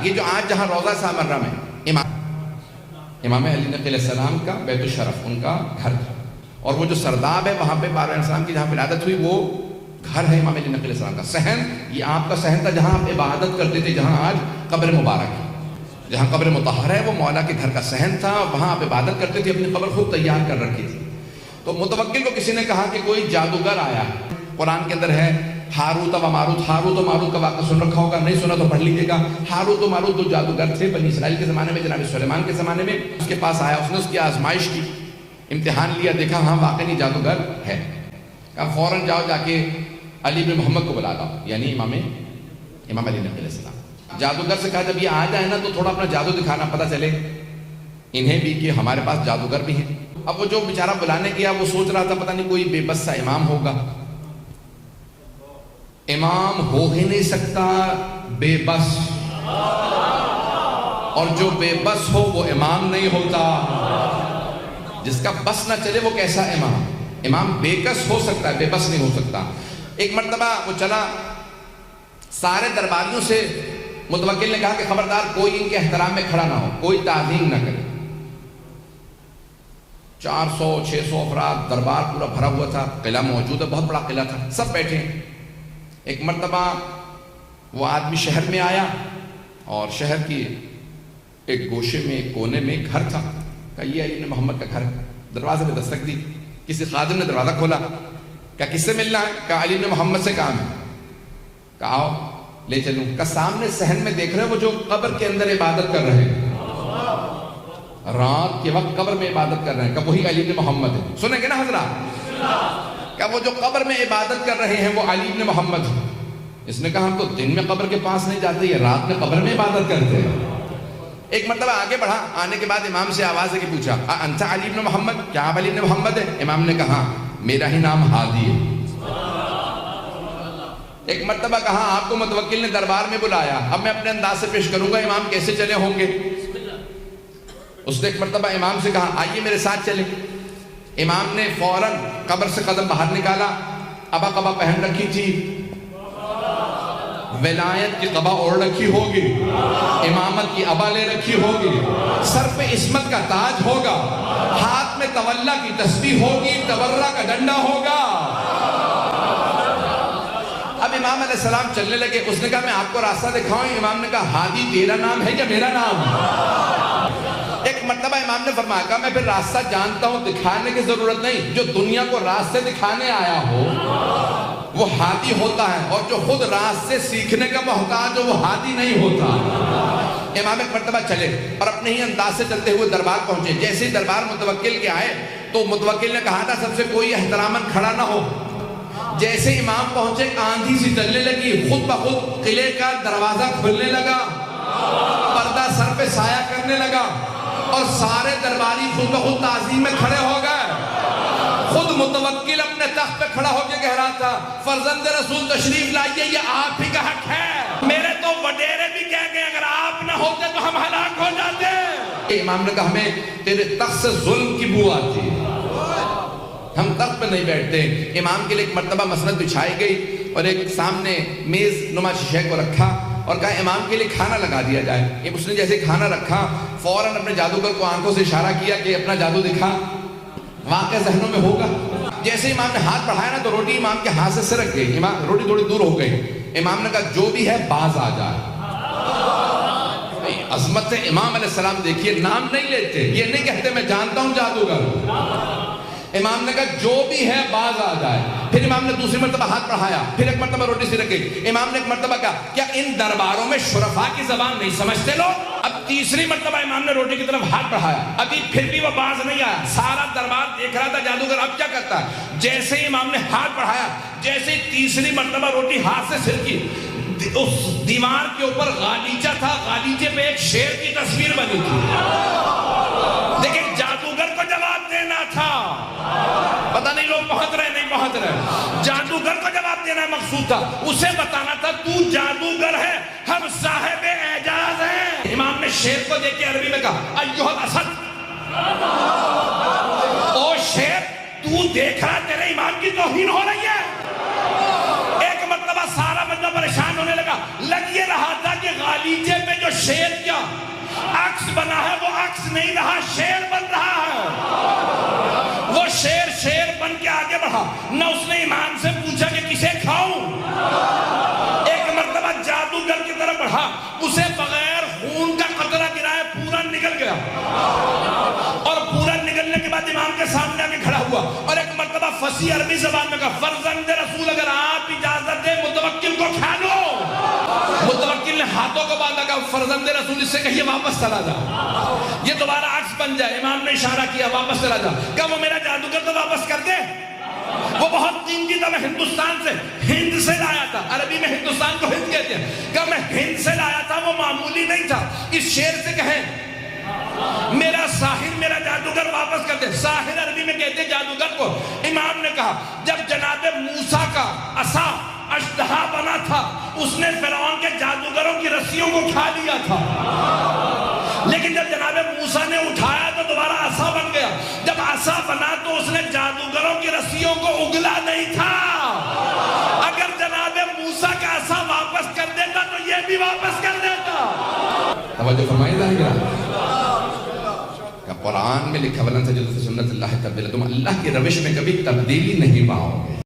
یہ جو آج جہاں روضہ سامرہ میں امام علی نقی علیہ السلام کا بیت الشرف ان کا گھر تھا، اور وہ جو سرداب ہے وہاں پہ بارہ علیہ السلام کی جہاں ولادت ہوئی وہ گھر ہے امام علی نقی علیہ السلام کا۔ صحن یہ آپ کا صحن تھا جہاں آپ عبادت کرتے تھے، جہاں آج قبر مبارک ہے، جہاں قبر مطہر ہے وہ مولا کے گھر کا صحن تھا، وہاں آپ عبادت کرتے تھے، اپنی قبر خود تیار کر رکھی تھی۔ تو متوکل کو کسی نے کہا کہ کوئی جادوگر آیا ہے، قرآن کے اندر ہے ہاروت و ماروت۔ ہاروت و ماروت کا واقعہ سن رکھا ہوگا، نہیں سنا تو پڑھ لیجیے گا۔ ہاروت و ماروت دو جادوگر تھے بنی اسرائیل کے زمانے میں، جناب سلیمان کے زمانے میں۔ اس کے پاس آیا، اس نے اس کی آزمائش کی، امتحان لیا، دیکھا ہاں واقعی جادوگر ہے، کہا فوراً جاؤ جا کے علی بن محمد کو بلا لاؤ، یعنی امام علی نقی علیہ السلام۔ جادوگر سے کہا جب یہ آ جائے نا تو تھوڑا اپنا جادو دکھانا، پتہ چلے انہیں بھی کہ ہمارے پاس جادوگر بھی ہیں۔ اب وہ جو بیچارہ بلانے گیا وہ سوچ رہا تھا پتہ نہیں کوئی بے بس سا امام ہوگا، امام ہو ہی نہیں سکتا بے بس، اور جو بے بس ہو وہ امام نہیں ہوتا، جس کا بس نہ چلے وہ کیسا امام؟ امام بے کس ہو سکتا ہے، بے بس نہیں ہو سکتا۔ ایک مرتبہ وہ چلا، سارے درباریوں سے متوکل نے کہا کہ خبردار کوئی ان کے احترام میں کھڑا نہ ہو، کوئی تعظیم نہ کرے۔ 400-600 افراد، دربار پورا بھرا ہوا تھا، قلعہ موجود ہے، بہت بڑا قلعہ تھا، سب بیٹھے۔ ایک مرتبہ وہ آدمی شہر میں آیا اور شہر کی ایک گوشے میں، ایک کونے میں ایک گھر تھا، کہا یہ علی بن محمد کا گھر ہے۔ دروازے پہ دستک دی، کسی خادم نے دروازہ کھولا، کہا کس سے ملنا ہے؟ کہا علی بن محمد سے کام ہے۔ کہا آؤ لے چلوں۔ کہا سامنے صحن میں دیکھ رہے ہیں وہ جو قبر کے اندر عبادت کر رہے ہیں، رات کے وقت قبر میں عبادت کر رہے ہیں، کہ وہی علی بن محمد ہے۔ سنیں گے نا حضرات، کہ وہ جو قبر میں عبادت کر رہے ہیں وہ علی بن محمد ہے۔ اس نے کہا ہم تو دن میں قبر کے پاس نہیں جاتے، یہ رات میں قبر میں عبادت کرتے ہیں۔ ایک مرتبہ آگے بڑھا، آنے کے بعد امام سے آواز ہے کہ پوچھا انت علی بن محمد، کیا آپ علی بن محمد ہے؟ امام نے کہا میرا ہی نام ہادی ہے۔ ایک مرتبہ کہا آپ کو متوکل نے دربار میں بلایا، اب میں اپنے انداز سے پیش کروں گا، امام کیسے چلے ہوں گے؟ اس نے ایک مرتبہ امام سے کہا آئیے میرے ساتھ چلیں۔ امام نے فوراً قبر سے قدم باہر نکالا، ابا قبا پہن رکھی تھی، ولایت کی قبا اوڑھ رکھی ہوگی، امامت کی ابا لے رکھی ہوگی، سر پہ عصمت کا تاج ہوگا، ہاتھ میں تولا کی تسبیح ہوگی، تورا کا ڈنڈا ہوگا۔ اب امام علیہ السلام چلنے لگے، اس نے کہا میں آپ کو راستہ دکھاؤں؟ امام نے کہا ہادی تیرا نام ہے یا میرا نام؟ ایک مرتبہ امام نے فرمایا کہا میں پھر راستہ جانتا ہوں، دکھانے کی ضرورت نہیں، جو دنیا کو راستے دکھانے آیا ہو وہ ہادی ہوتا ہے، اور جو خود راستے سیکھنے کا محتاج ہو وہ ہادی نہیں ہوتا۔ امام ایک مرتبہ چلے اور اپنے ہی انداز سے چلتے ہوئے دربار پہنچے۔ جیسے ہی دربار متوکل کے آئے تو متوکل نے کہا تھا سب سے کوئی احتراماً کھڑا نہ ہو۔ جیسے امام پہنچے آندھی سی چلنے لگی، خود بخود قلعے کا دروازہ کھلنے لگا، پردہ سر پہ سایہ کرنے لگا، اور سارے درباری خود بخود تعظیم میں کھڑے ہو گئے۔ خود متوکل اپنے تخت پہ کھڑا ہو کے کہہ رہا تھا فرزند رسول تشریف لائیے، یہ آپ ہی کا حق ہے۔ میرے تو وڈیرے بھی کہہ گئے اگر آپ نہ ہوتے تو ہم ہلاک ہو جاتے۔ امام نے کہا ہمیں تیرے تخت سے ظلم کی بو آتی، ہم تخت پہ نہیں بیٹھتے۔ امام کے لیے ایک مرتبہ مسند بچھائی گئی اور ایک سامنے میز نما شیشے کو رکھا اور کہا امام کے لیے کھانا لگا دیا جائے۔ اس نے جیسے کھانا رکھا فوراً اپنے جادوگر کو آنکھوں سے اشارہ کیا کہ اپنا جادو دکھا، واقع ذہنوں میں ہوگا۔ جیسے امام نے ہاتھ بڑھایا نا تو روٹی امام کے ہاتھ سے سرک گئی، امام روٹی تھوڑی دور ہو گئی۔ امام نے کہا جو بھی ہے باز آ جائے۔ عظمت امام علیہ السلام دیکھیے، نام نہیں لیتے، یہ نہیں کہتے میں جانتا ہوں جادوگر۔ امام نے کہا جو بھی ہے باز آ جائے۔ پھر امام نے دوسری مرتبہ ہاتھ بڑھایا، پھر ایک مرتبہ روٹی سی رکھ گئی۔ امام نے ایک مرتبہ کہا کیا ان درباروں میں شرفاء کی زبان نہیں سمجھتے لوگ؟ اب تیسری مرتبہ امام نے روٹی کی طرف ہاتھ بڑھایا، ابھی پھر بھی وہ باز نہیں آیا۔ سارا دربار دیکھ رہا تھا جادوگر اب کیا کرتا ہے۔ جیسے ہی امام نے ہاتھ بڑھایا، جیسے ہی تیسری مرتبہ روٹی ہاتھ سے سرکی، اس دیوار کے اوپر غالیچہ تھا، غالیچے پہ ایک شیر کی تصویر بنی تھی۔ لیکن جادوگر کو جواب دینا تھا، پتہ نہیں لوگ پہنچ رہے نہیں پہنچ رہے، جادوگر کو جواب دینا مقصود تھا، اسے بتانا تھا تو جادوگر ہے، ہم صاحب اعجاز ہیں۔ امام نے شیر کو دیکھ کے عربی میں کہا ایھا الاسد، او شیر تو دیکھ رہا تیرے امام کی توہین ہو رہی ہے۔ ایک مرتبہ سارا بندہ پریشان ہونے لگا، لگ یہ رہا تھا کہ غالیچے پہ جو شیر کیا عکس بنا ہے وہ عکس نہیں رہا، شیر بن رہا ہے۔ وہ شیر بن کے آگے بڑھا، نہ اس نے امام سے پوچھا کہ کسے کھاؤں۔ ایک مرتبہ جادوگر کی طرف بڑھا، اسے بغیر خون کا قطرہ گرائے پورا نکل گیا، اور پورا نکلنے کے بعد امام کے سامنے آ کے کھڑا ہوا اور ایک مرتبہ فصیح عربی زبان میں کہا، فرزند رسول اگر آپ اجازت دیں متوکل کو کھا لو۔ متوکل نے ہاتھوں کو باندھا، کہا فرزند رسول اس سے کہیے واپس چلا جا، یہ دوبارہ عکس بن جائے۔ امام نے اشارہ کیا واپس چلا جا، کہا وہ میرا جادوگر تو واپس کر دے، وہ بہت قیمتی تھا، میں ہندوستان سے ہند سے لایا تھا، عربی میں ہندوستان کو ہند کہتے ہیں، کہا میں ہند سے لایا تھا، وہ معمولی نہیں تھا، اس شیر سے کہیں میرا ساحر میرا جادوگر واپس کر دے۔ ساحر عربی میں کہتے ہیں جادوگر کو۔ امام نے کہا جب جناب موسیٰ کا عصا اژدہا بنا تھا، اس نے فرعون کے جادوگروں کی رسیوں کو کھا لیا تھا، لیکن جب جناب موسیٰ نے اٹھایا تو دوبارہ عصا بن گیا۔ جب عصا بنا تو اس نے جادوگروں کی رسیوں کو اگلا نہیں تھا۔ اگر جناب موسیٰ کا عصا واپس کر دیتا تو یہ بھی واپس کر دیتا۔ توجہ فرمائیے ذرا، قرآن میں لکھا وَلَن تَجِدَ فِي سُنَّتِ اللَّهِ تَبْدِيلًا، تم اللہ کی روش میں کبھی تبدیلی نہیں پاؤ گے۔